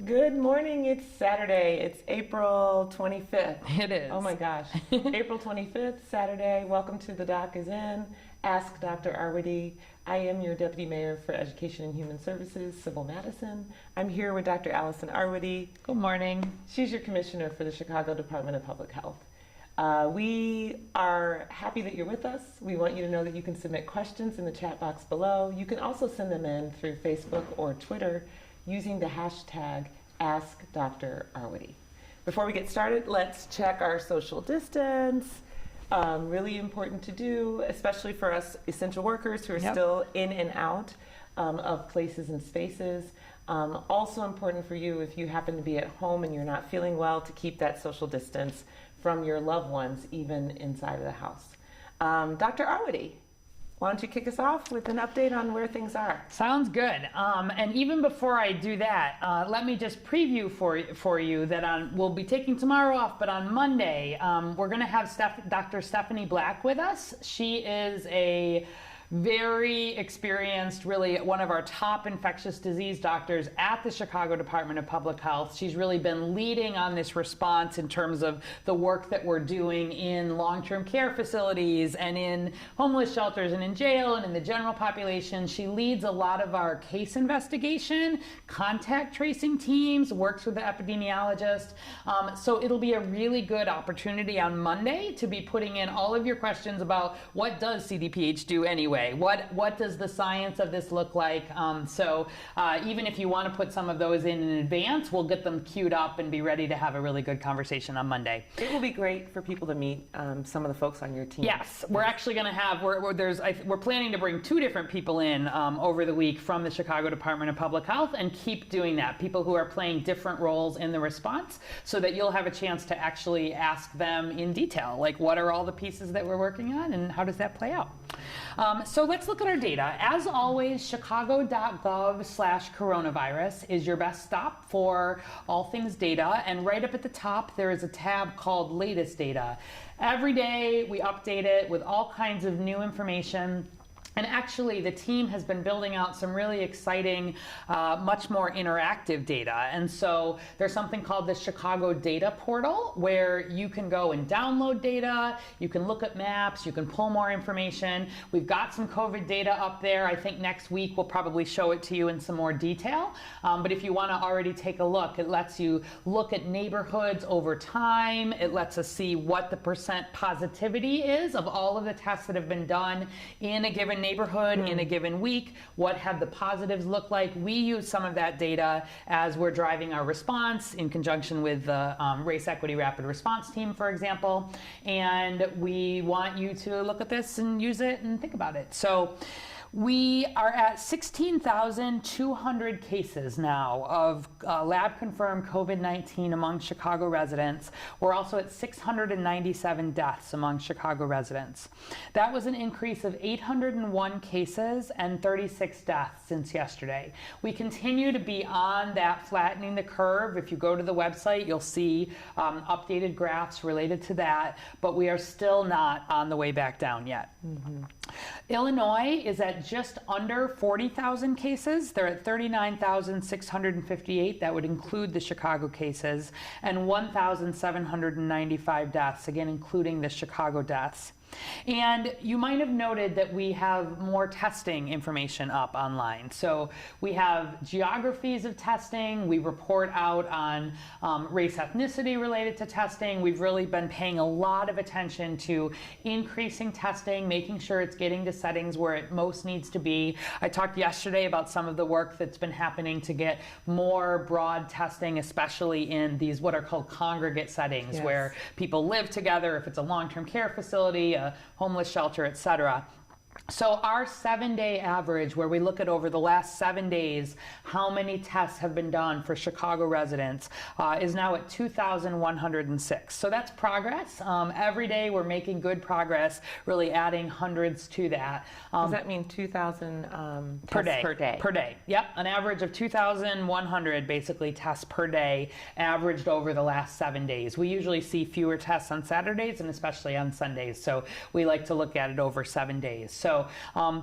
Good morning. It's Saturday. It's April 25th. It is. Oh my gosh. April 25th, Saturday. Welcome to The Doc is In. Ask Dr. Arwady. I am your Deputy Mayor for Education and Human Services, Sybil Madison. I'm here with Dr. Allison Arwady. Good morning. She's your Commissioner for the Chicago Department of Public Health. We are happy that you're with us. We want you to know that you can submit questions in the chat box below. You can also send them in through Facebook or Twitter using the hashtag AskDrArwady. Before we get started, let's check our social distance. Really important to do, especially for us essential workers who are still in and out of places and spaces. Also important for you if you happen to be at home and you're not feeling well to keep that social distance from your loved ones, even inside of the house. Dr. Arwady, why don't you kick us off with an update on where things are? Sounds good. And even before I do that, let me just preview for you that we'll be taking tomorrow off, but on Monday, we're going to have Dr. Stephanie Black with us. She is a very experienced, really one of our top infectious disease doctors at the Chicago Department of Public Health. She's really been leading on this response in terms of the work that we're doing in long-term care facilities and in homeless shelters and in jail and in the general population. She leads a lot of our case investigation, contact tracing teams, works with the epidemiologist. So it'll be a really good opportunity on Monday to be putting in all of your questions about what does CDPH do anyway? What does the science of this look like? So even if you want to put some of those in advance, we'll get them queued up and be ready to have a really good conversation on Monday. It will be great for people to meet some of the folks on your team. Yes, we're actually going to have, we're planning to bring 2 different people in over the week from the Chicago Department of Public Health and keep doing that. People who are playing different roles in the response so that you'll have a chance to actually ask them in detail, like what are all the pieces that we're working on and how does that play out? So let's look at our data. As always, chicago.gov/coronavirus is your best stop for all things data. And right up at the top, there is a tab called Latest Data. Every day, we update it with all kinds of new information. And actually, the team has been building out some really exciting, much more interactive data. And so there's something called the Chicago Data Portal, where you can go and download data, you can look at maps, you can pull more information. We've got some COVID data up there. I think next week we'll probably show it to you in some more detail. But if you want to already take a look, it lets you look at neighborhoods over time. It lets us see what the % positivity is of all of the tests that have been done in a given neighborhood in a given week. What have the positives look like? We use some of that data as we're driving our response in conjunction with the Race Equity Rapid Response Team, for example. And we want you to look at this and use it and think about it. So we are at 16,200 cases now of lab-confirmed COVID-19 among Chicago residents. We're also at 697 deaths among Chicago residents. That was an increase of 801 cases and 36 deaths since yesterday. We continue to be on that flattening the curve. If you go to the website, you'll see updated graphs related to that, but we are still not on the way back down yet. Illinois is at just under 40,000 cases. They're at 39,658. That would include the Chicago cases, and 1,795 deaths, again, including the Chicago deaths. And you might have noted that we have more testing information up online. So we have geographies of testing. We report out on race ethnicity related to testing. We've really been paying a lot of attention to increasing testing, making sure it's getting to settings where it most needs to be. I talked yesterday about some of the work that's been happening to get more broad testing, especially in these what are called congregate settings, where people live together, if it's a long-term care facility, a homeless shelter, et cetera. So our 7-day average, where we look at over the last 7 days how many tests have been done for Chicago residents, is now at 2,106. So that's progress. Every day we're making good progress, really adding hundreds to that. Does that mean 2,000 per tests day? Per day. Per day. Yep, an average of 2,100 basically tests per day, averaged over the last 7 days. We usually see fewer tests on Saturdays and especially on Sundays, so we like to look at it over 7 days. So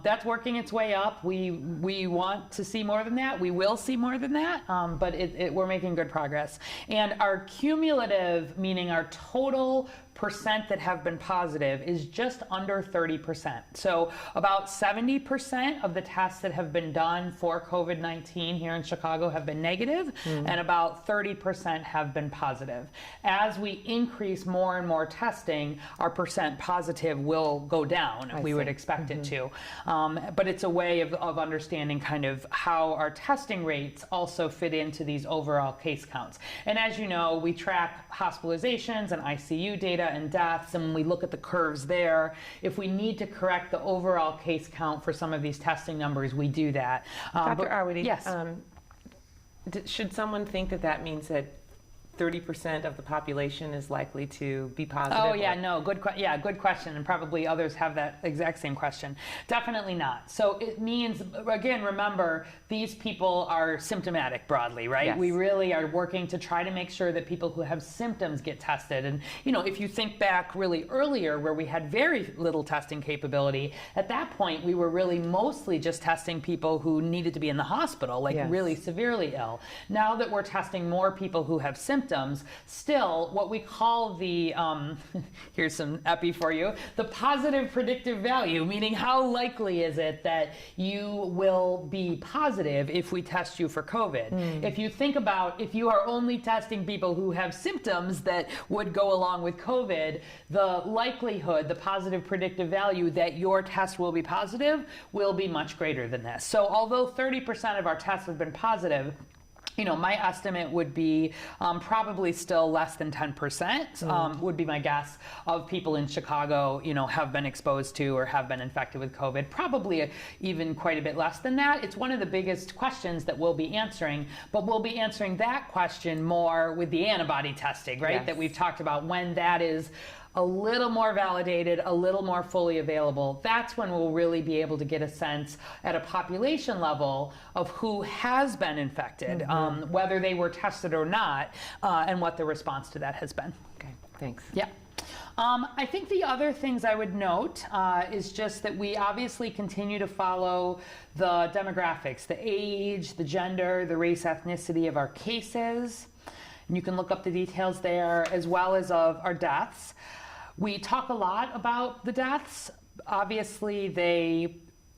that's working its way up. We want to see more than that. We will see more than that, but we're making good progress. And our cumulative, meaning our total percent that have been positive, is just under 30%. So about 70% of the tests that have been done for COVID-19 here in Chicago have been negative, and about 30% have been positive. As we increase more and more testing, our percent positive will go down. We would expect it to. But it's a way of understanding kind of how our testing rates also fit into these overall case counts. And as you know, we track hospitalizations and ICU data and deaths, and when we look at the curves there, if we need to correct the overall case count for some of these testing numbers, we do that. Dr. Arwady, yes. Should someone think that that means that 30% of the population is likely to be positive? Oh yeah, no, good question, and probably others have that exact same question. Definitely not. So it means, again, remember, these people are symptomatic broadly, right? Yes. We really are working to try to make sure that people who have symptoms get tested. And if you think back really earlier, where we had very little testing capability, at that point we were really mostly just testing people who needed to be in the hospital, like really severely ill. Now that we're testing more people who have symptoms, still what we call the, here's some epi for you, the positive predictive value, meaning how likely is it that you will be positive if we test you for COVID. If you think about, if you are only testing people who have symptoms that would go along with COVID, the likelihood, the positive predictive value that your test will be positive will be much greater than this. So although 30% of our tests have been positive, my estimate would be probably still less than 10%, would be my guess, of people in Chicago, have been exposed to or have been infected with COVID. Probably even quite a bit less than that. It's one of the biggest questions that we'll be answering, but we'll be answering that question more with the antibody testing, right? Yes. That we've talked about. When that is a little more validated, a little more fully available, that's when we'll really be able to get a sense at a population level of who has been infected, whether they were tested or not, and what the response to that has been. Okay, thanks. Yeah. I think the other things I would note is just that we obviously continue to follow the demographics, the age, the gender, the race, ethnicity of our cases. And you can look up the details there, as well as of our deaths. We talk a lot about the deaths. Obviously, they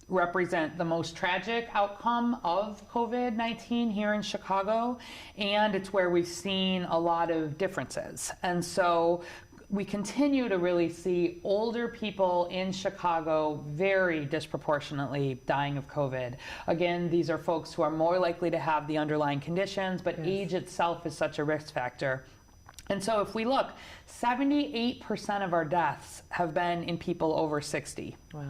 represent the most tragic outcome of COVID-19 here in Chicago, and it's where we've seen a lot of differences. And so we continue to really see older people in Chicago very disproportionately dying of COVID. Again, these are folks who are more likely to have the underlying conditions, but age itself is such a risk factor. And so if we look, 78% of our deaths have been in people over 60. Wow.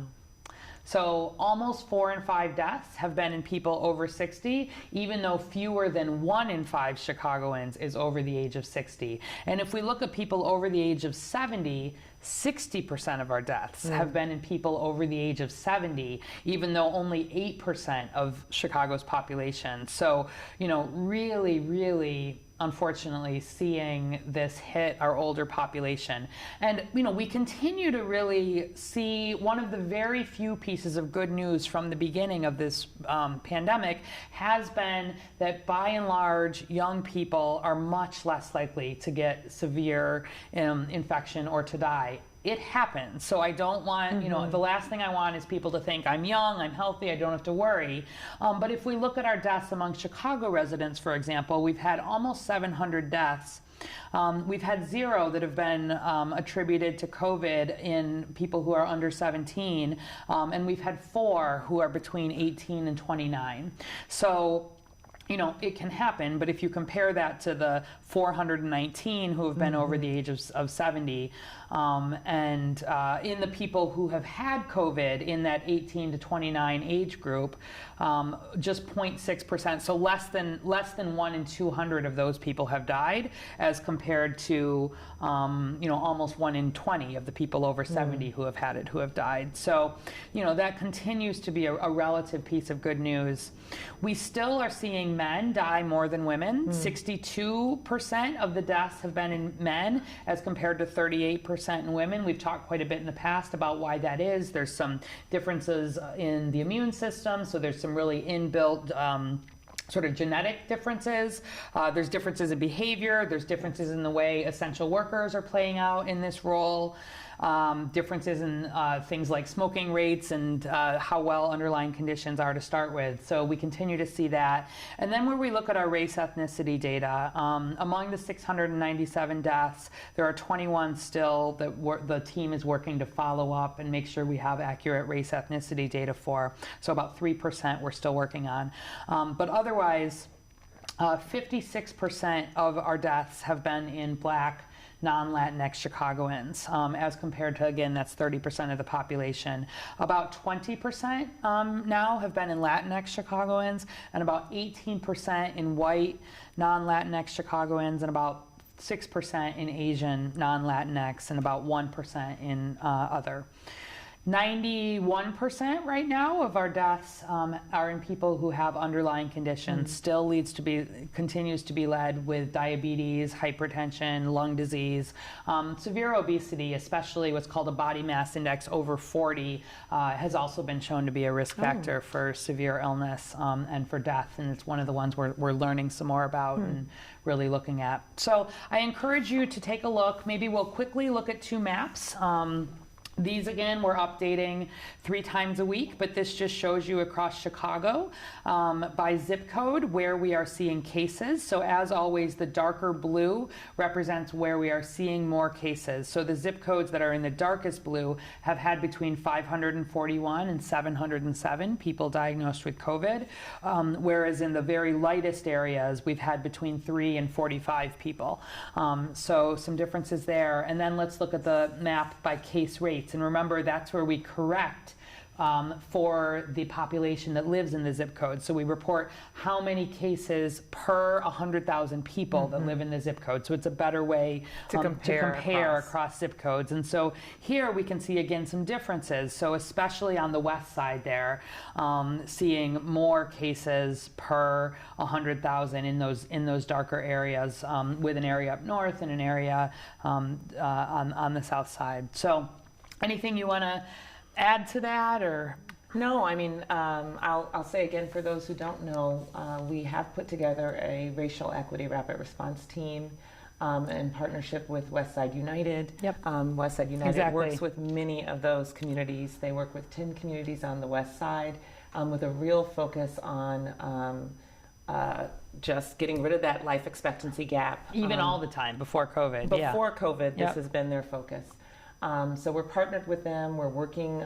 So almost 4 in 5 deaths have been in people over 60, even though fewer than 1 in 5 Chicagoans is over the age of 60. And if we look at people over the age of 70, 60% of our deaths have been in people over the age of 70, even though only 8% of Chicago's population. So, really, really, unfortunately, seeing this hit our older population. And, we continue to really see one of the very few pieces of good news from the beginning of this pandemic has been that, by and large, young people are much less likely to get severe infection or to die. It happens. So I don't want, the last thing I want is people to think I'm young, I'm healthy, I don't have to worry. But if we look at our deaths among Chicago residents, for example, we've had almost 700 deaths. We've had 0 that have been attributed to COVID in people who are under 17, and we've had 4 who are between 18 and 29. So, it can happen, but if you compare that to the 419 who have been over the age of 70, and in the people who have had COVID in that 18 to 29 age group, just 0.6%, so less than 1 in 200 of those people have died, as compared to almost 1 in 20 of the people over 70 who have had it, who have died. So, that continues to be a relative piece of good news. We still are seeing seeing men die more than women. 62% of the deaths have been in men as compared to 38% in women. We've talked quite a bit in the past about why that is. There's some differences in the immune system, so there's some really inbuilt sort of genetic differences. There's differences in behavior. There's differences in the way essential workers are playing out in this role. Differences in things like smoking rates and how well underlying conditions are to start with. So we continue to see that. And then when we look at our race ethnicity data, among the 697 deaths, there are 21 still that the team is working to follow up and make sure we have accurate race ethnicity data for. So about 3% we're still working on. But otherwise, 56% of our deaths have been in Black, non-Latinx Chicagoans, as compared to, again, that's 30% of the population. About 20% now have been in Latinx Chicagoans, and about 18% in white, non-Latinx Chicagoans, and about 6% in Asian, non-Latinx, and about 1% in other. 91% right now of our deaths are in people who have underlying conditions. Still continues to be led with diabetes, hypertension, lung disease, severe obesity, especially what's called a body mass index over 40, has also been shown to be a risk factor for severe illness and for death. And it's one of the ones we're learning some more about and really looking at. So I encourage you to take a look. Maybe we'll quickly look at two maps. These, again, we're updating 3 times a week, but this just shows you across Chicago by zip code where we are seeing cases. So as always, the darker blue represents where we are seeing more cases. So the zip codes that are in the darkest blue have had between 541 and 707 people diagnosed with COVID, whereas in the very lightest areas, we've had between 3 and 45 people. So some differences there. And then let's look at the map by case rate. And remember, that's where we correct for the population that lives in the zip code. So we report how many cases per 100,000 people that live in the zip code. So it's a better way to compare across zip codes. And so here we can see, again, some differences. So especially on the west side there, seeing more cases per 100,000 in those darker areas, with an area up north and an area on the south side. So anything you want to add to that, or? No, I mean, I'll say again, for those who don't know, we have put together a racial equity rapid response team in partnership with Westside United. Westside United works with many of those communities. They work with 10 communities on the west side with a real focus on just getting rid of that life expectancy gap. Even all the time, before COVID. Before COVID, this has been their focus. So we're partnered with them. We're working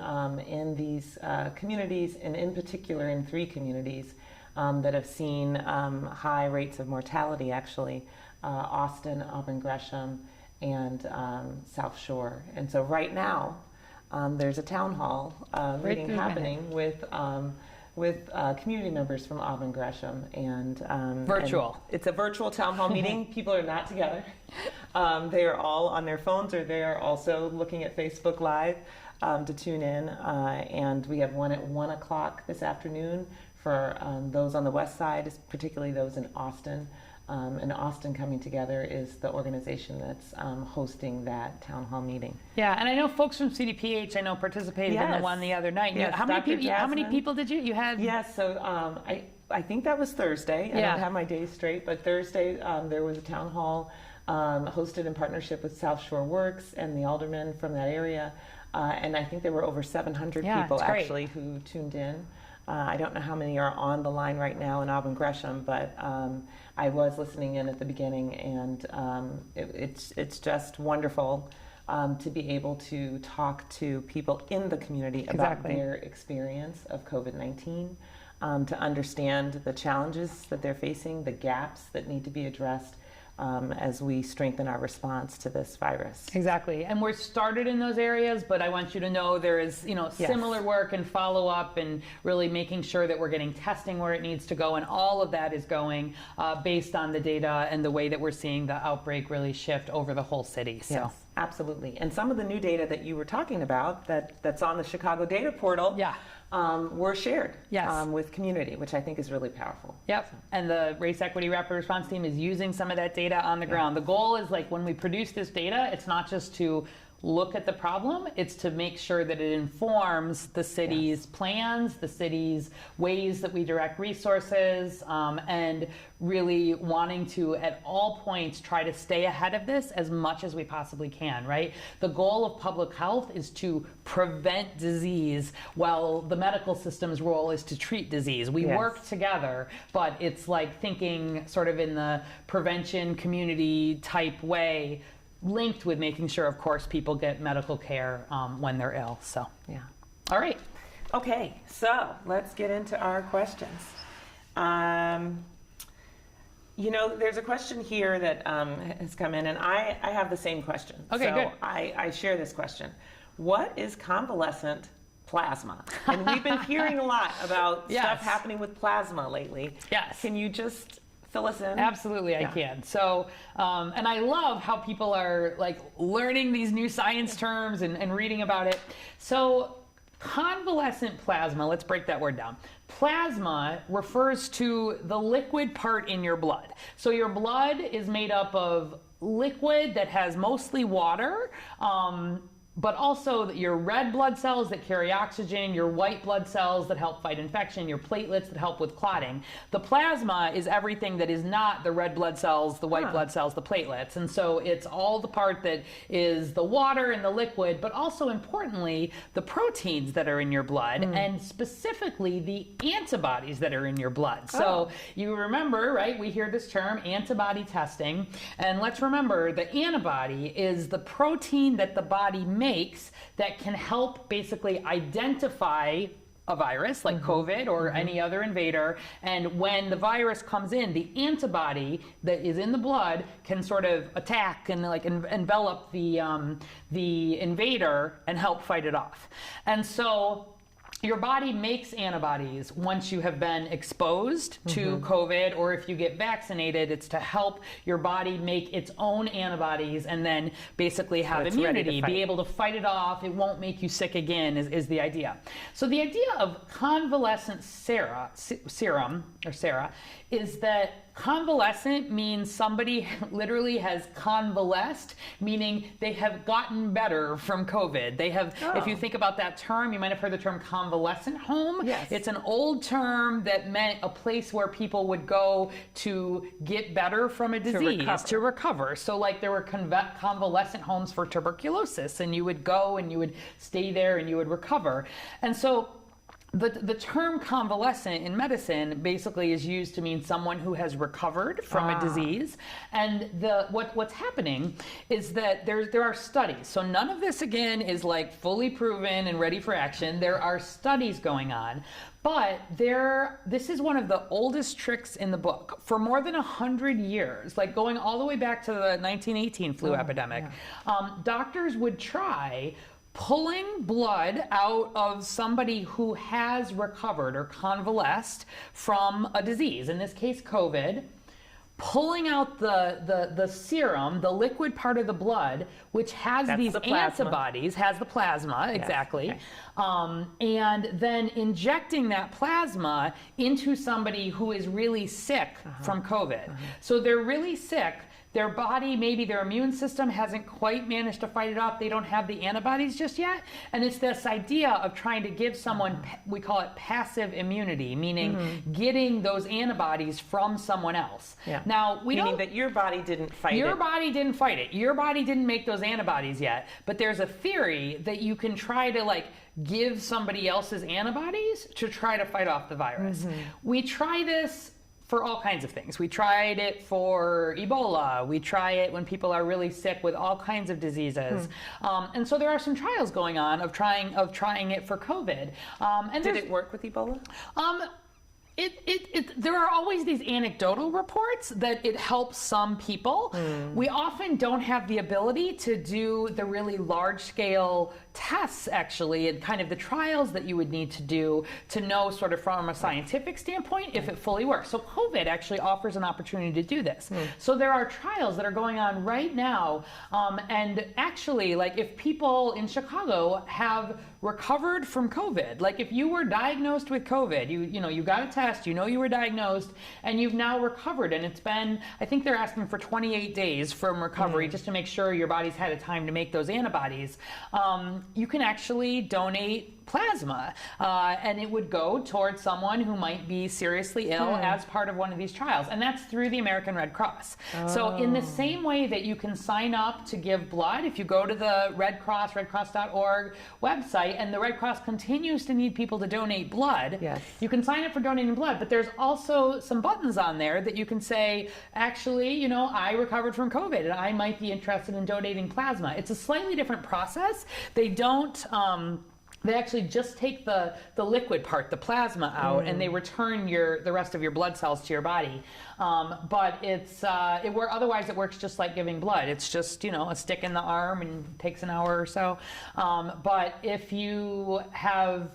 in these communities, and in particular in 3 communities that have seen high rates of mortality, actually, Austin, Auburn Gresham, and South Shore. And so right now, there's a town hall meeting happening with community members from Auburn Gresham, and virtual. And it's a virtual town hall meeting. People are not together. They are all on their phones, or they are also looking at Facebook Live to tune in. And we have one at 1 o'clock this afternoon for those on the west side, particularly those in Austin. And Austin Coming Together is the organization that's hosting that town hall meeting. Yeah, and I know folks from CDPH, participated in the one the other night. Yes, how many people did you had? Yes, so I think that was Thursday. I don't have my days straight, but Thursday there was a town hall hosted in partnership with South Shore Works and the aldermen from that area. And I think there were over 700 people actually who tuned in. I don't know how many are on the line right now in Auburn Gresham, but I was listening in at the beginning, and it's just wonderful to be able to talk to people in the community about their experience of COVID-19, to understand the challenges that they're facing, the gaps that need to be addressed, as we strengthen our response to this virus. Exactly. And we're started in those areas, but I want you to know there is, similar work and follow up and really making sure that we're getting testing where it needs to go. And all of that is going based on the data and the way that we're seeing the outbreak really shift over the whole city. So. Yes, absolutely. And some of the new data that you were talking about that's on the Chicago data portal were shared Yes. with community, which I think is really powerful. Yep. And the Race Equity Rapid Response Team is using some of that data on the ground. The goal is, like, when we produce this data, it's not just to look at the problem, it's to make sure that it informs the city's plans, the city's ways that we direct resources, and really wanting to, at all points, try to stay ahead of this as much as we possibly can, right? The goal of public health is to prevent disease, while the medical system's role is to treat disease. We work together, but it's like thinking sort of in the prevention community type way, linked with making sure, of course, people get medical care when they're ill. So, all right. Okay, so let's get into our questions. You know, there's a question here that has come in, and I have the same question. Okay, so good. I share this question. What is convalescent plasma? And we've been hearing a lot about stuff happening with plasma lately. Yes. Can you just fill us in? Absolutely, I can. So, and I love how people are like learning these new science terms and reading about it. So, convalescent plasma, let's break that word down. Plasma refers to the liquid part in your blood. So your blood is made up of liquid that has mostly water, but also your red blood cells that carry oxygen, your white blood cells that help fight infection, your platelets that help with clotting. The plasma is everything that is not the red blood cells, the white blood cells, the platelets. And so it's all the part that is the water and the liquid, but also importantly, the proteins that are in your blood, and specifically the antibodies that are in your blood. So you remember, right, we hear this term antibody testing, and let's remember the antibody is the protein that the body makes that can help basically identify a virus like COVID or any other invader. And when the virus comes in, the antibody that is in the blood can sort of attack and like envelop the invader and help fight it off. And so your body makes antibodies once you have been exposed to COVID, or if you get vaccinated, it's to help your body make its own antibodies and then basically have immunity, be able to fight it off. It won't make you sick again is the idea. So the idea of convalescent serum is that convalescent means somebody literally has convalesced, meaning they have gotten better from COVID. They have, if you think about that term, you might have heard the term convalescent home. Yes. It's an old term that meant a place where people would go to get better from a disease, to recover. So like there were convalescent homes for tuberculosis, and you would go and you would stay there and you would recover. And so the term convalescent in medicine basically is used to mean someone who has recovered from a disease. And what's happening is that there are studies. So none of this, again, is like fully proven and ready for action. There are studies going on. But this is one of the oldest tricks in the book. For more than 100 years, like going all the way back to the 1918 flu epidemic, doctors would try pulling blood out of somebody who has recovered or convalesced from a disease, in this case COVID, pulling out the serum, the liquid part of the blood, which has these antibodies, has the plasma, exactly, and then injecting that plasma into somebody who is really sick from COVID. So they're really sick. Their body, maybe their immune system hasn't quite managed to fight it off. They don't have the antibodies just yet. And it's this idea of trying to give someone, we call it passive immunity, meaning getting those antibodies from someone else. Now, meaning that your body didn't fight it. Your body didn't fight it. Your body didn't make those antibodies yet. But there's a theory that you can try to like give somebody else's antibodies to try to fight off the virus. We try this for all kinds of things. We tried it for Ebola. We try it when people are really sick with all kinds of diseases. And so there are some trials going on of trying it for COVID. And did it work with Ebola? There are always these anecdotal reports that it helps some people. We often don't have the ability to do the really large-scale tests actually, and kind of the trials that you would need to do to know sort of from a scientific standpoint if it fully works. So COVID actually offers an opportunity to do this. So there are trials that are going on right now, and actually, like, if people in Chicago have recovered from COVID, like if you were diagnosed with COVID, you got a test, you were diagnosed, and you've now recovered, and it's been, I think they're asking for 28 days from recovery just to make sure your body's had a time to make those antibodies. You can actually donate plasma, and it would go towards someone who might be seriously ill as part of one of these trials, and that's through the American Red Cross. So in the same way that you can sign up to give blood, if you go to the Red Cross, redcross.org website, and the Red Cross continues to need people to donate blood, you can sign up for donating blood, but there's also some buttons on there that you can say, actually, I recovered from COVID and I might be interested in donating plasma. It's a slightly different process. They don't, they actually just take the liquid part, the plasma, out, and they return the rest of your blood cells to your body. But otherwise it works just like giving blood. It's just, a stick in the arm and takes an hour or so. But if you have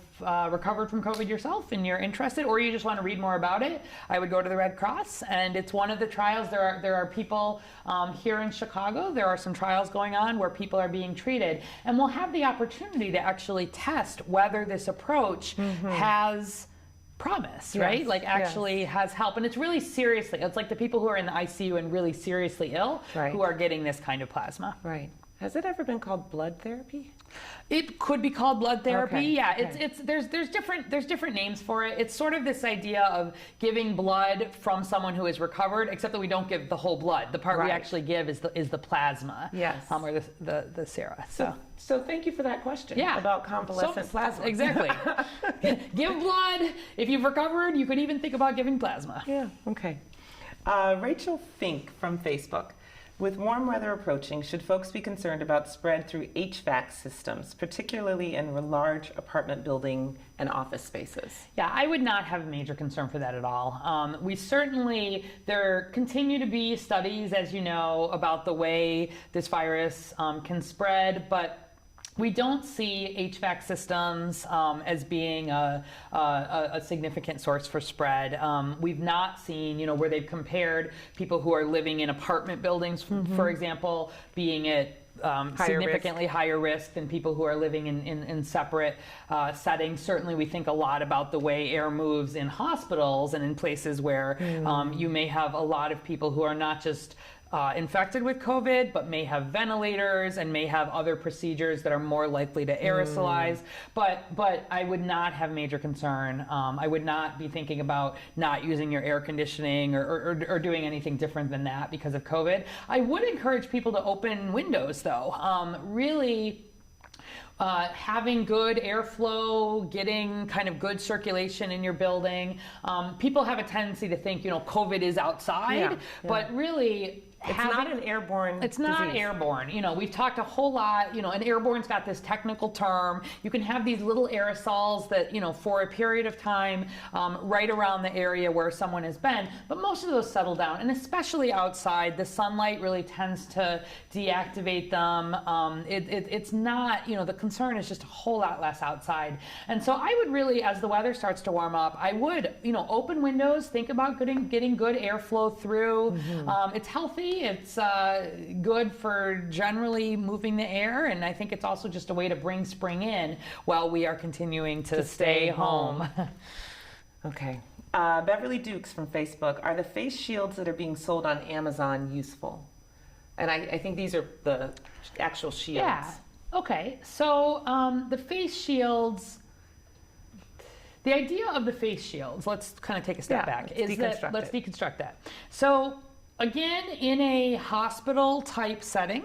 recovered from COVID yourself and you're interested, or you just want to read more about it, I would go to the Red Cross, and it's one of the trials. There are people here in Chicago. There are some trials going on where people are being treated, and we'll have the opportunity to actually test whether this approach has promise, right? Like actually has help. And it's really seriously, it's like the people who are in the ICU and really seriously ill who are getting this kind of plasma. Right. Has it ever been called blood therapy? It could be called blood therapy. There's different names for it. It's sort of this idea of giving blood from someone who is recovered, except that we don't give the whole blood. The part we actually give is the plasma, or the sera. So thank you for that question about convalescent plasma. Exactly. Give blood. If you've recovered, you could even think about giving plasma. Yeah. Okay. Rachel Fink from Facebook. With warm weather approaching, should folks be concerned about spread through HVAC systems, particularly in large apartment building and office spaces? Yeah, I would not have a major concern for that at all. There continue to be studies, as you know, about the way this virus can spread, but we don't see HVAC systems as being a significant source for spread. We've not seen, where they've compared people who are living in apartment buildings, for example, being at significantly higher risk than people who are living in separate settings. Certainly we think a lot about the way air moves in hospitals and in places where you may have a lot of people who are not just infected with COVID, but may have ventilators and may have other procedures that are more likely to aerosolize. But I would not have major concern. I would not be thinking about not using your air conditioning or doing anything different than that because of COVID. I would encourage people to open windows, though. Having good airflow, getting kind of good circulation in your building. People have a tendency to think, COVID is outside, but really, it's not an airborne disease. It's not airborne. We've talked a whole lot, and airborne's got this technical term. You can have these little aerosols that, for a period of time, right around the area where someone has been, but most of those settle down, and especially outside, the sunlight really tends to deactivate them. It's not, the concern is just a whole lot less outside. And so I would really, as the weather starts to warm up, I would, open windows, think about getting good airflow through. It's healthy. It's good for generally moving the air, and I think it's also just a way to bring spring in while we are continuing to stay home. Okay. Beverly Dukes from Facebook. Are the face shields that are being sold on Amazon useful? And I think these are the actual shields. Yeah. Okay. So the face shields, the idea of the face shields, let's kind of take a step back. Let's deconstruct that. So again, in a hospital type setting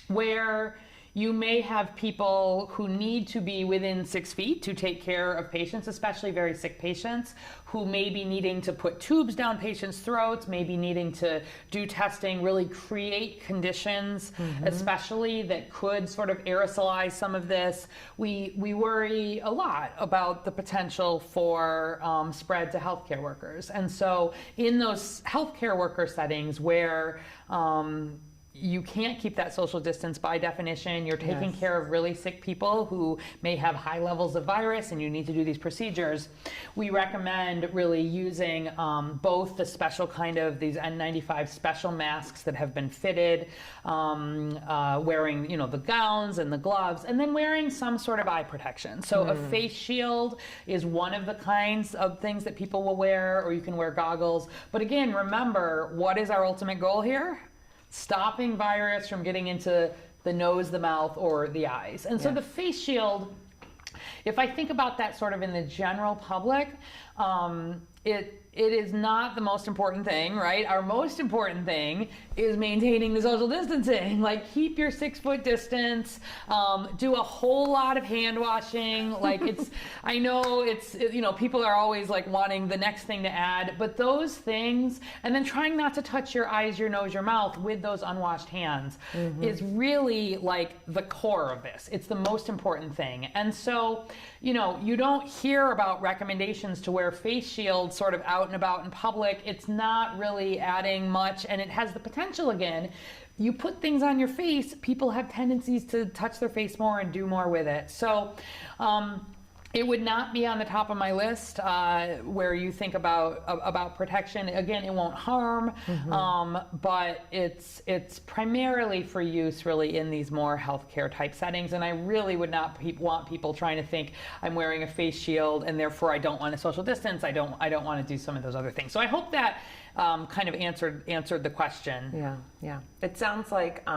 where you may have people who need to be within 6 feet to take care of patients, especially very sick patients, who may be needing to put tubes down patients' throats, maybe needing to do testing, really create conditions, especially that could sort of aerosolize some of this. We worry a lot about the potential for spread to healthcare workers. And so in those healthcare worker settings where you can't keep that social distance by definition. You're taking care of really sick people who may have high levels of virus and you need to do these procedures. We recommend really using both the special kind of these N95 special masks that have been fitted, wearing the gowns and the gloves, and then wearing some sort of eye protection. So a face shield is one of the kinds of things that people will wear, or you can wear goggles. But again, remember, what is our ultimate goal here? Stopping virus from getting into the nose, the mouth, or the eyes. And so the face shield, if I think about that sort of in the general public, it is not the most important thing, right? Our most important thing is maintaining the social distancing. Like, keep your 6-foot distance, do a whole lot of hand washing. Like, I know people are always like wanting the next thing to add, but those things, and then trying not to touch your eyes, your nose, your mouth with those unwashed hands is really like the core of this. It's the most important thing. And so, you don't hear about recommendations to wear face shields sort of out and about in public. It's not really adding much, and it has the potential, again, you put things on your face, people have tendencies to touch their face more and do more with it. So it would not be on the top of my list where you think about protection. Again, it won't harm, but it's primarily for use really in these more healthcare type settings. And I really would not want people trying to think I'm wearing a face shield and therefore I don't want to social distance. I don't want to do some of those other things. So I hope that kind of answered the question. Yeah. It sounds like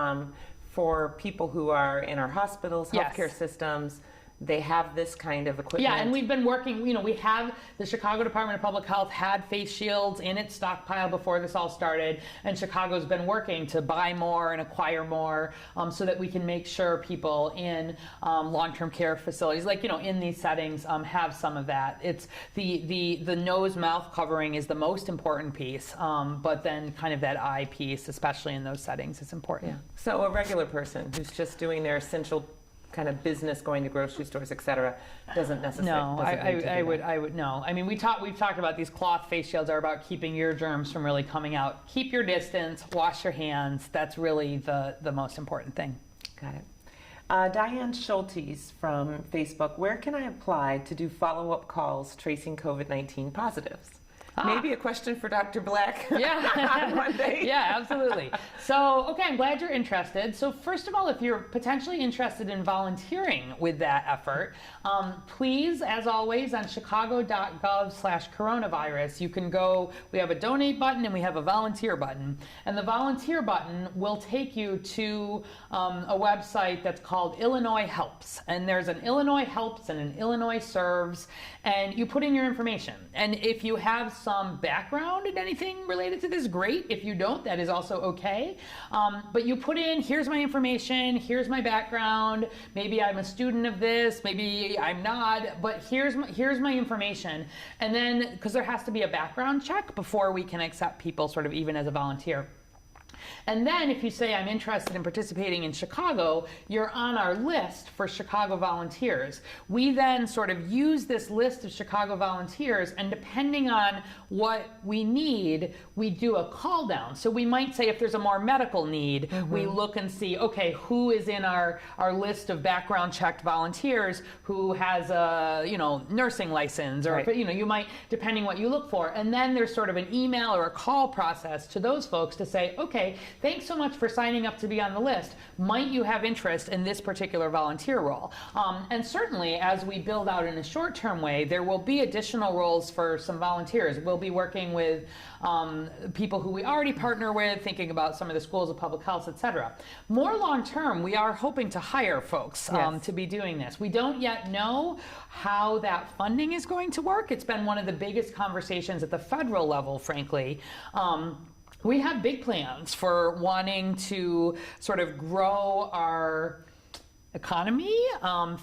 for people who are in our hospitals, healthcare systems, they have this kind of equipment. Yeah, and we've been working, we have the Chicago Department of Public Health had face shields in its stockpile before this all started, and Chicago's been working to buy more and acquire more so that we can make sure people in long-term care facilities, like, in these settings, have some of that. It's the nose-mouth covering is the most important piece, but then kind of that eye piece, especially in those settings, is important. Yeah. So a regular person who's just doing their essential kind of business, going to grocery stores, etc., doesn't necessarily. No, I would no. I mean, we've talked about these cloth face shields are about keeping your germs from really coming out. Keep your distance, wash your hands. That's really the most important thing. Got it. Diane Schultes from Facebook, where can I apply to do follow-up calls tracing COVID-19 positives? Maybe a question for Dr. Black on Monday. Yeah, absolutely. So, okay, I'm glad you're interested. So first of all, if you're potentially interested in volunteering with that effort, please, as always, on chicago.gov/coronavirus, you can go, we have a donate button and we have a volunteer button. And the volunteer button will take you to a website that's called Illinois Helps. And there's an Illinois Helps and an Illinois Serves, and you put in your information. And if you have some background in anything related to this, great. If you don't, that is also okay. But you put in, here's my information, here's my background, maybe I'm a student of this, maybe I'm not, but here's my information. And then, because there has to be a background check before we can accept people sort of even as a volunteer. And then if you say, I'm interested in participating in Chicago, you're on our list for Chicago volunteers. We then sort of use this list of Chicago volunteers, and depending on what we need, we do a call down. So we might say if there's a more medical need, we look and see, okay, who is in our list of background checked volunteers who has a nursing license, or you might, depending what you look for. And then there's sort of an email or a call process to those folks to say, okay, thanks so much for signing up to be on the list. Might you have interest in this particular volunteer role? And certainly, as we build out in a short-term way, there will be additional roles for some volunteers. We'll be working with people who we already partner with, thinking about some of the schools of public health, et cetera. More long-term, we are hoping to hire folks to be doing this. We don't yet know how that funding is going to work. It's been one of the biggest conversations at the federal level, frankly. We have big plans for wanting to sort of grow our economy,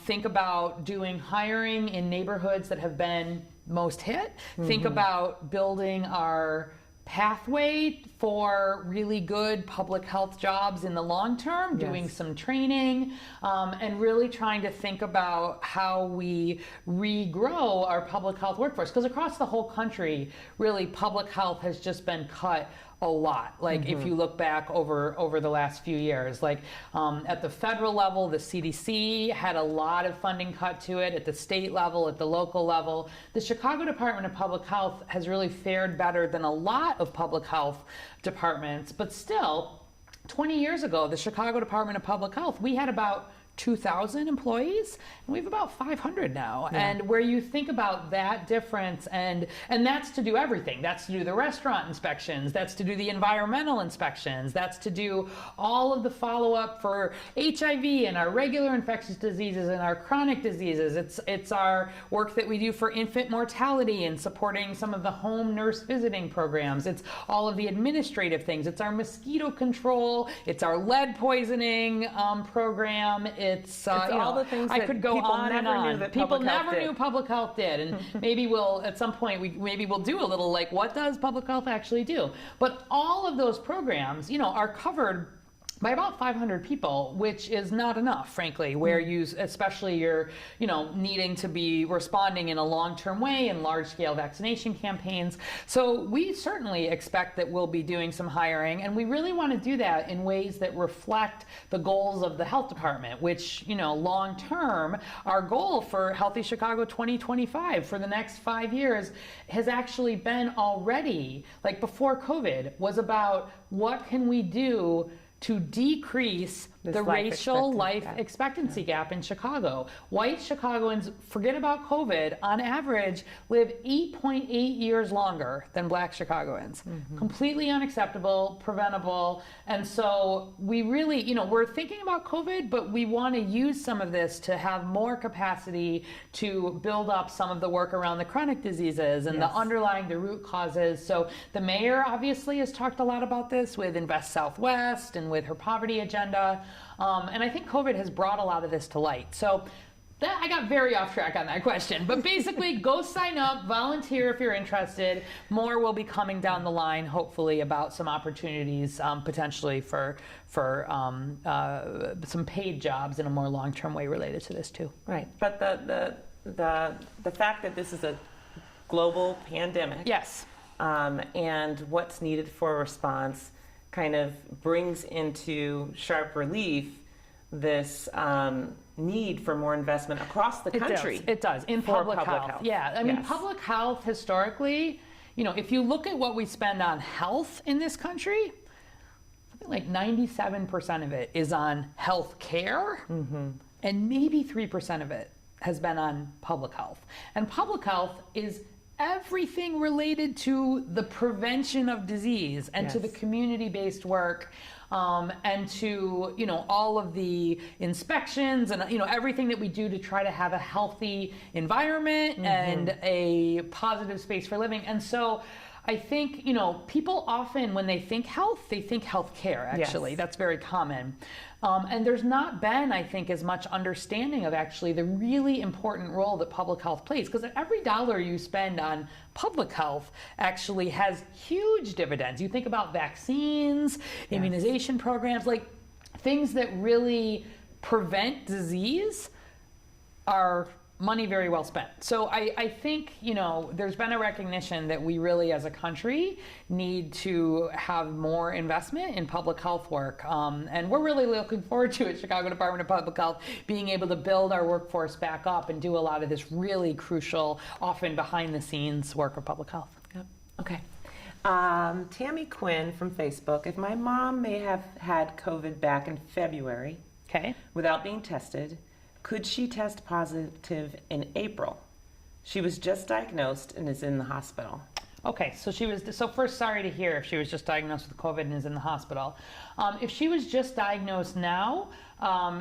think about doing hiring in neighborhoods that have been most hit, think about building our pathway for really good public health jobs in the long term, doing some training, and really trying to think about how we regrow our public health workforce. Because across the whole country, really, public health has just been cut a lot. Like if you look back over the last few years, like at the federal level, the CDC had a lot of funding cut to it. At the state level, at the local level, the Chicago Department of Public Health has really fared better than a lot of public health departments. But still, 20 years ago, the Chicago Department of Public Health, we had about 2,000 employees, and we have about 500 now. Yeah. And where you think about that difference, and that's to do everything. That's to do the restaurant inspections, that's to do the environmental inspections, that's to do all of the follow-up for HIV and our regular infectious diseases and our chronic diseases. It's our work that we do for infant mortality and supporting some of the home nurse visiting programs. It's all of the administrative things. It's our mosquito control. It's our lead poisoning program. It's all the things I could go on and on. People never knew public health did, and maybe we'll at some point we'll do a little like, what does public health actually do? But all of those programs, are covered by about 500 people, which is not enough, frankly, where especially you're, needing to be responding in a long-term way in large-scale vaccination campaigns. So we certainly expect that we'll be doing some hiring, and we really want to do that in ways that reflect the goals of the health department, which, long-term, our goal for Healthy Chicago 2025 for the next 5 years has actually been already, like before COVID, was about what can we do to decrease the racial life expectancy gap in Chicago. White Chicagoans, forget about COVID, on average live 8.8 years longer than Black Chicagoans. Completely unacceptable, preventable. And so we really, we're thinking about COVID, but we want to use some of this to have more capacity to build up some of the work around the chronic diseases and the root causes. So the mayor obviously has talked a lot about this with Invest Southwest and with her poverty agenda. And I think COVID has brought a lot of this to light. So I got very off track on that question. But basically, go sign up, volunteer if you're interested. More will be coming down the line, hopefully, about some opportunities potentially for some paid jobs in a more long-term way related to this too. Right. But the fact that this is a global pandemic, and what's needed for a response kind of brings into sharp relief this need for more investment across the country. It does. In public health. Yeah. I mean, public health historically, if you look at what we spend on health in this country, something like 97% of it is on health care, and maybe 3% of it has been on public health. And public health is everything related to the prevention of disease and to the community-based work, and to all of the inspections and everything that we do to try to have a healthy environment and a positive space for living. And so I think people often, when they think health, they think health care. Actually, that's very common. And there's not been, I think, as much understanding of actually the really important role that public health plays. Because every dollar you spend on public health actually has huge dividends. You think about vaccines, immunization programs, like things that really prevent disease are money very well spent. So I think, there's been a recognition that we really as a country need to have more investment in public health work. And we're really looking forward to it, Chicago Department of Public Health, being able to build our workforce back up and do a lot of this really crucial, often behind the scenes work of public health. Yep. Okay. Tammy Quinn from Facebook. If my mom may have had COVID back in February without being tested, could she test positive in April? She was just diagnosed and is in the hospital. Okay, so first, sorry to hear if she was just diagnosed with COVID and is in the hospital. If she was just diagnosed now,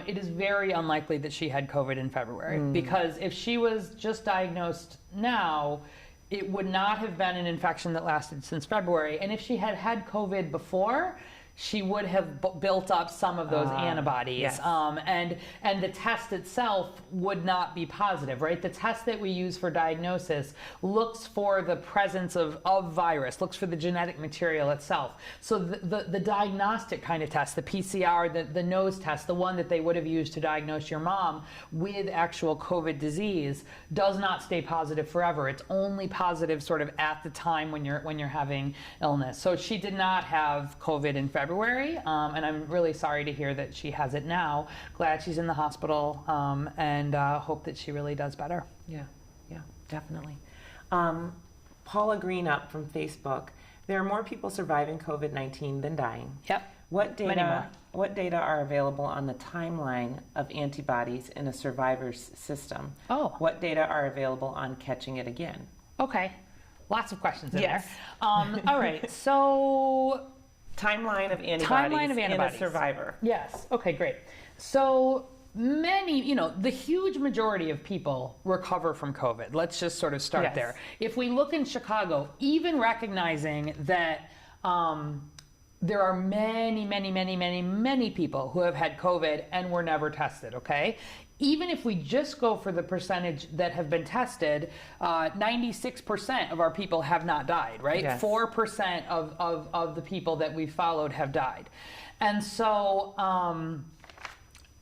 it is very unlikely that she had COVID in February, because if she was just diagnosed now, it would not have been an infection that lasted since February. And if she had had COVID before, she would have built up some of those antibodies. Yes. And the test itself would not be positive, right? The test that we use for diagnosis looks for the presence of virus, looks for the genetic material itself. So the diagnostic kind of test, the PCR, the nose test, the one that they would have used to diagnose your mom with actual COVID disease, does not stay positive forever. It's only positive sort of at the time when you're having illness. So she did not have COVID in February, and I'm really sorry to hear that she has it now. Glad she's in the hospital, and hope that she really does better. Yeah, definitely. Paula Greenup from Facebook. There are more people surviving COVID-19 than dying. Yep. What Many more. data are available on the timeline of antibodies in a survivor's system? Oh. What data are available on catching it again? Okay. Lots of questions in Yes. there. All right. So Timeline of antibodies in a survivor. Yes. Okay, great. So many, the huge majority of people recover from COVID. Let's just sort of start Yes. there. If we look in Chicago, even recognizing that there are many people who have had COVID and were never tested, okay? Even if we just go for the percentage that have been tested, 96% of our people have not died, right? Yes. 4% of the people that we followed have died. And so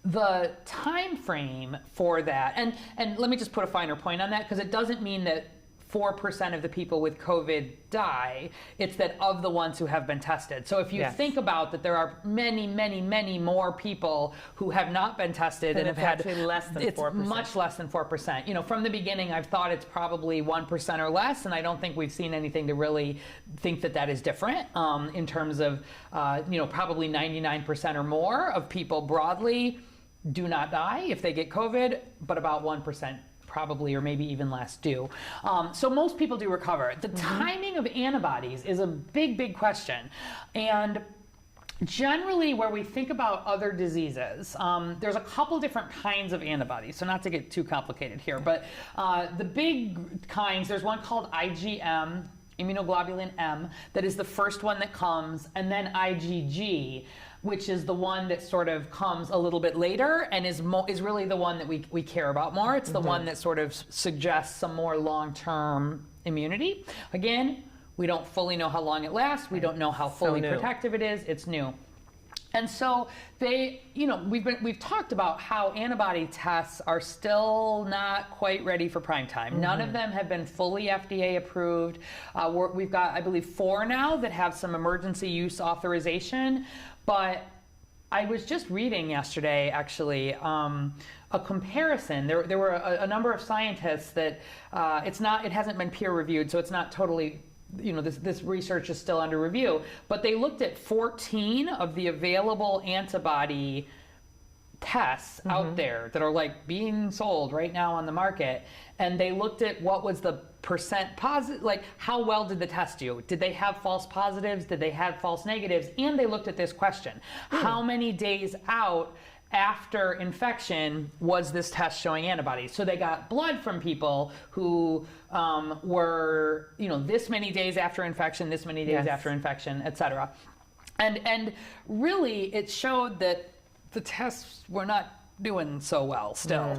the time frame for that, and let me just put a finer point on that, because it doesn't mean that 4% of the people with COVID die. It's that of the ones who have been tested. So if you Yes. think about that, there are many more people who have not been tested and have had actually less than 4%. It's much less than 4%. From the beginning, I've thought it's probably 1% or less, and I don't think we've seen anything to really think that is different in terms of, probably 99% or more of people broadly do not die if they get COVID, but about 1% probably, or maybe even less, do. So most people do recover. The timing of antibodies is a big question. And generally, where we think about other diseases, there's a couple different kinds of antibodies, so not to get too complicated here, but the big kinds, there's one called IgM, immunoglobulin M, that is the first one that comes, and then IgG, which is the one that sort of comes a little bit later and is really the one that we care about more. It's the one that sort of suggests some more long-term immunity. Again, we don't fully know how long it lasts. We don't know how fully protective it is. It's new. And so we've talked about how antibody tests are still not quite ready for prime time. None of them have been fully FDA approved. We've got, I believe, 4 now that have some emergency use authorization. But I was just reading yesterday, actually, a comparison. There were a number of scientists that it hasn't been peer reviewed, so it's not totally, this research is still under review. But they looked at 14 of the available antibody tests out there that are being sold right now on the market, and they looked at what was the percent positive, how well did the test do? Did they have false positives? Did they have false negatives? And they looked at this question: how many days out after infection was this test showing antibodies? So they got blood from people who were, this many days after infection, this many days after infection, etc. And really, it showed that the tests were not doing so well still.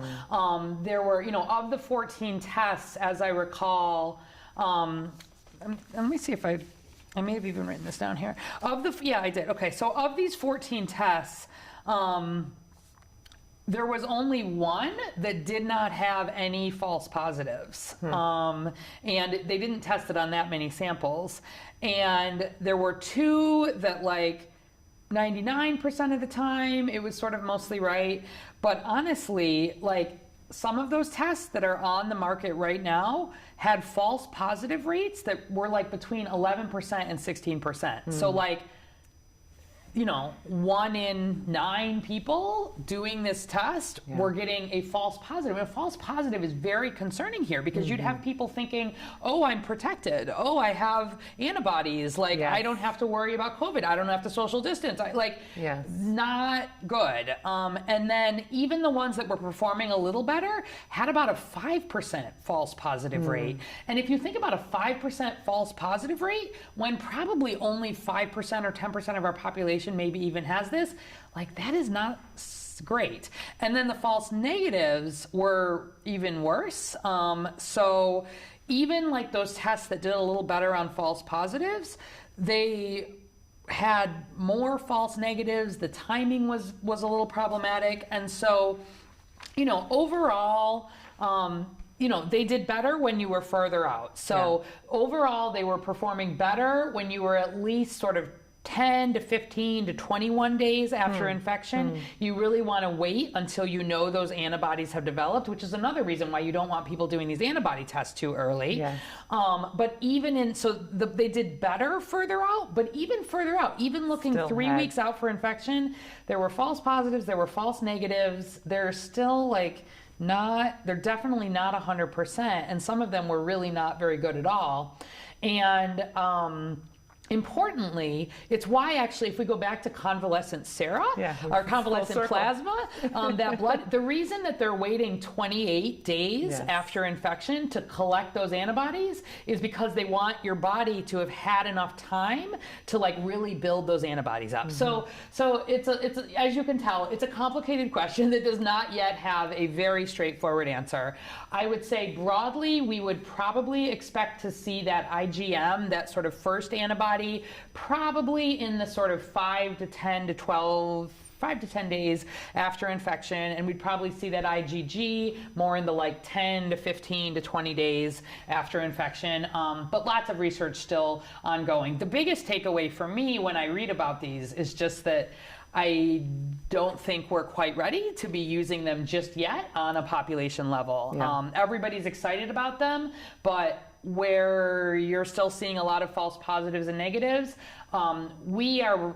There were, of the 14 tests, as I recall, let me see if I may have even written this down here. Yeah, I did. Okay, so of these 14 tests, there was only one that did not have any false positives. And they didn't test it on that many samples. And there were 2 that 99% of the time, it was sort of mostly right. But honestly, some of those tests that are on the market right now had false positive rates that were between 11% and 16%. So 1 in 9 people doing this test were getting a false positive. And a false positive is very concerning here, because you'd have people thinking, oh, I'm protected. Oh, I have antibodies. I don't have to worry about COVID. I don't have to social distance. Not good. And then even the ones that were performing a little better had about a 5% false positive rate. And if you think about a 5% false positive rate, when probably only 5% or 10% of our population population maybe even has this, like that is not great. And then the false negatives were even worse. So even like those tests that did a little better on false positives, they had more false negatives. The timing was a little problematic. And so, overall, they did better when you were further out. So overall, they were performing better when you were at least sort of 10 to 15 to 21 days after infection. You really want to wait until you know those antibodies have developed, which is another reason why you don't want people doing these antibody tests too early. Yes. But even they did better further out, but even further out, even looking Still 3 had- weeks out for infection, there were false positives, there were false negatives. They're still they're definitely not 100%, and some of them were really not very good at all. And importantly, it's why actually, if we go back to convalescent sera, or convalescent plasma, that blood, the reason that they're waiting 28 days after infection to collect those antibodies is because they want your body to have had enough time to really build those antibodies up. So it's as you can tell, it's a complicated question that does not yet have a very straightforward answer. I would say broadly, we would probably expect to see that IgM, that sort of first antibody, probably in the sort of 5 to 10 days after infection, and we'd probably see that IgG more in the 10 to 15 to 20 days after infection, but lots of research still ongoing. The biggest takeaway for me when I read about these is just that I don't think we're quite ready to be using them just yet on a population level. Everybody's excited about them, but where you're still seeing a lot of false positives and negatives, we're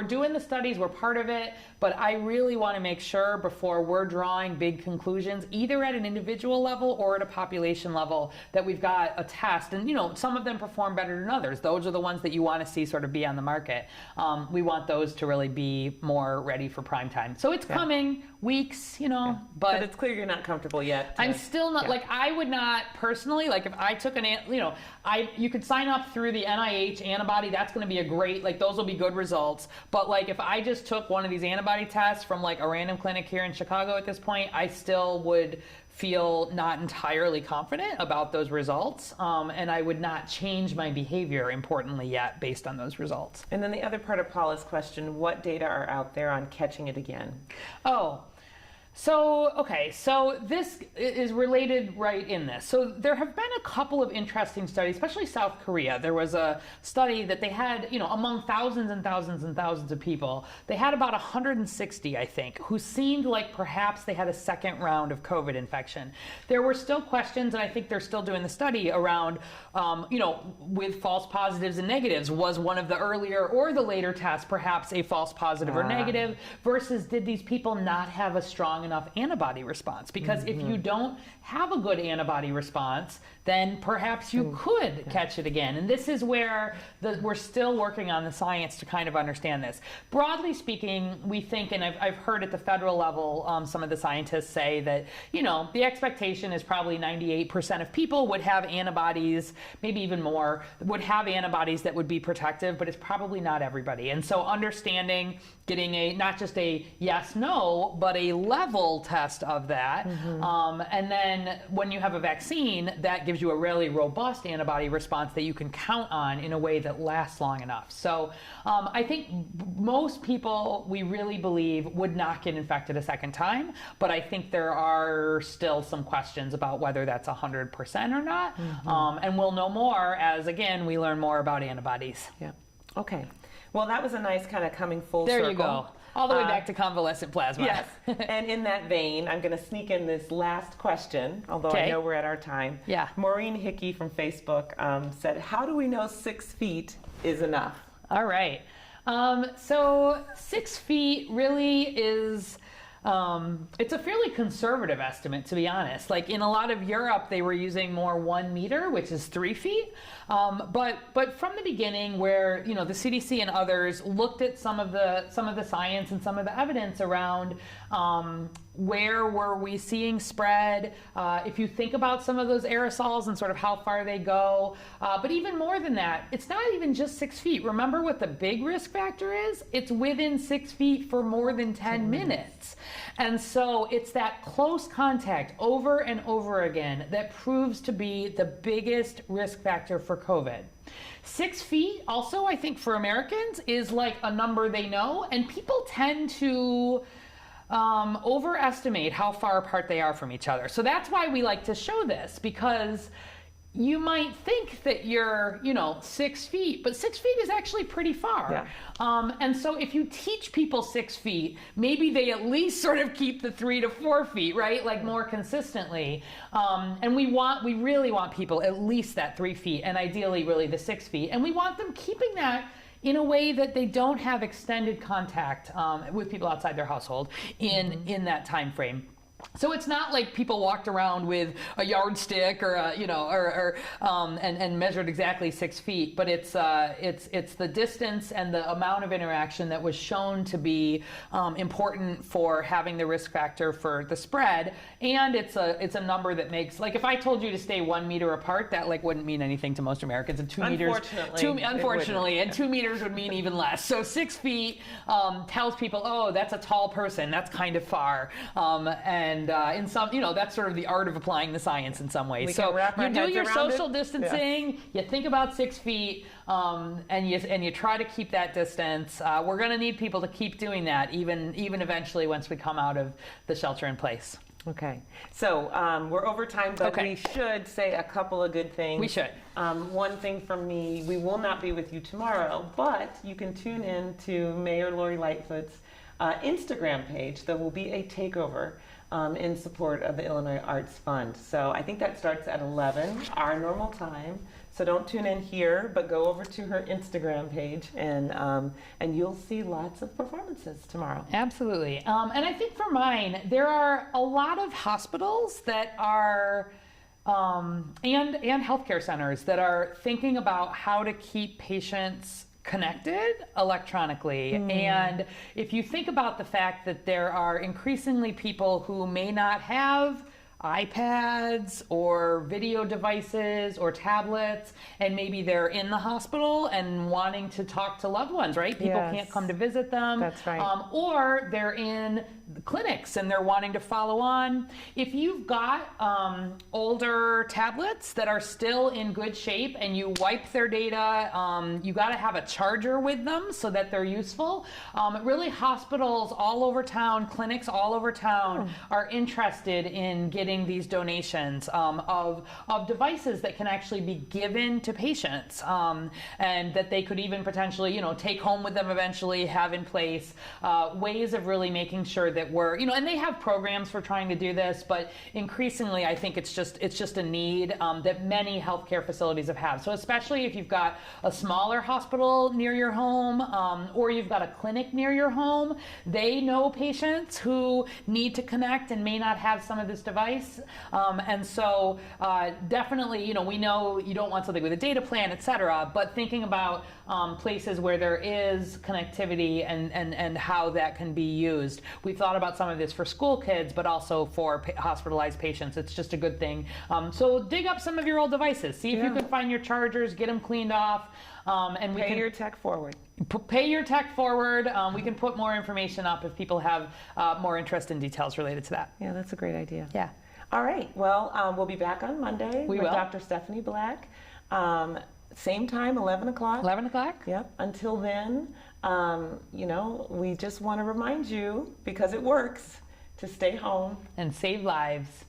doing the studies, we're part of it, but I really want to make sure before we're drawing big conclusions, either at an individual level or at a population level, that we've got a test. And some of them perform better than others. Those are the ones that you want to see sort of be on the market. We want those to really be more ready for prime time. So it's coming, weeks, but it's clear you're not comfortable yet. I'm still not, I would not personally, if I took you could sign up through the NIH antibody, that's going to be a great, those will be good results. But if I just took one of these antibody tests from a random clinic here in Chicago at this point, I still would feel not entirely confident about those results. And I would not change my behavior, importantly, yet based on those results. And then the other part of Paula's question, what data are out there on catching it again? So this is related right in this. So there have been a couple of interesting studies, especially South Korea. There was a study that they had, among thousands and thousands and thousands of people, they had about 160, I think, who seemed like perhaps they had a second round of COVID infection. There were still questions, and I think they're still doing the study around, with false positives and negatives. Was one of the earlier or the later tests perhaps a false positive or negative, versus did these people not have a strong enough antibody response? Because if you don't have a good antibody response, then perhaps you could catch it again. And this is where we're still working on the science to kind of understand this. Broadly speaking, we think, and I've heard at the federal level, some of the scientists say that, the expectation is probably 98% of people would have antibodies, maybe even more, would have antibodies that would be protective, but it's probably not everybody. And so understanding, getting not just a yes, no, but a level test of that. And then when you have a vaccine, that gives you a really robust antibody response that you can count on in a way that lasts long enough. So I think most people, we really believe, would not get infected a second time, but I think there are still some questions about whether that's 100% or not. And we'll know more as, again, we learn more about antibodies. Yeah. Okay. Well, that was a nice kind of coming full circle. There you go. All the way back to convalescent plasma. Yes. And in that vein, I'm going to sneak in this last question, although I know we're at our time. Yeah. Maureen Hickey from Facebook said, how do we know 6 feet is enough? All right. So 6 feet really is It's a fairly conservative estimate, to be honest. Like in a lot of Europe, they were using more 1 meter, which is 3 feet. But from the beginning, where the CDC and others looked at some of the science and some of the evidence around where were we seeing spread, if you think about some of those aerosols and sort of how far they go, but even more than that, it's not even just 6 feet. Remember what the big risk factor is? It's within 6 feet for more than 10 minutes. And so it's that close contact over and over again that proves to be the biggest risk factor for COVID. 6 feet also, I think, for Americans is like a number they know, and people tend to overestimate how far apart they are from each other. So that's why we like to show this, because you might think that you're 6 feet, but 6 feet is actually pretty far. Yeah. And so if you teach people 6 feet, maybe they at least sort of keep the 3 to 4 feet, right? Like more consistently. And we really want people at least that 3 feet, and ideally really the 6 feet. And we want them keeping that in a way that they don't have extended contact with people outside their household in that time frame. So it's not like people walked around with a yardstick or and measured exactly 6 feet, but it's the distance and the amount of interaction that was shown to be important for having the risk factor for the spread, and it's a number that makes, like, if I told you to stay 1 meter apart, that like wouldn't mean anything to most Americans, and 2 meters, unfortunately, and 2 meters would mean even less. So 6 feet tells people, oh, that's a tall person, that's kind of far, and in some, that's sort of the art of applying the science in some ways. So you do your social distancing, you think about 6 feet, and you try to keep that distance. We're going to need people to keep doing that, even eventually once we come out of the shelter in place. Okay, so we're over time, but we should say a couple of good things. We should. One thing from me, we will not be with you tomorrow, but you can tune in to Mayor Lori Lightfoot's Instagram page. There will be a takeover in support of the Illinois Arts Fund. So I think that starts at 11, our normal time. So don't tune in here, but go over to her Instagram page, and you'll see lots of performances tomorrow. Absolutely. And I think for mine, there are a lot of hospitals that are and healthcare centers that are thinking about how to keep patients connected electronically. And if you think about the fact that there are increasingly people who may not have iPads or video devices or tablets, and maybe they're in the hospital and wanting to talk to loved ones, right? People can't come to visit them. That's right. Or they're in the clinics and they're wanting to follow on. If you've got older tablets that are still in good shape and you wipe their data, you got to have a charger with them so that they're useful. Really, hospitals all over town, clinics all over town are interested in getting these donations of devices that can actually be given to patients, and that they could even potentially, take home with them eventually, have in place ways of really making sure that we're, and they have programs for trying to do this, but increasingly I think it's just a need that many healthcare facilities have. So especially if you've got a smaller hospital near your home, or you've got a clinic near your home, they know patients who need to connect and may not have some of this device. And so definitely, we know you don't want something with a data plan, et cetera, but thinking about places where there is connectivity and how that can be used. We've thought about some of this for school kids, but also for hospitalized patients. It's just a good thing. So dig up some of your old devices. See if you can find your chargers, get them cleaned off. And we Pay your tech forward. Pay your tech forward. We can put more information up if people have more interest in details related to that. Yeah, that's a great idea. Yeah. All right. Well, we'll be back on Monday with will. Dr. Stephanie Black. Same time, 11 o'clock. 11 o'clock? Yep. Until then, we just want to remind you, because it works, to stay home and save lives.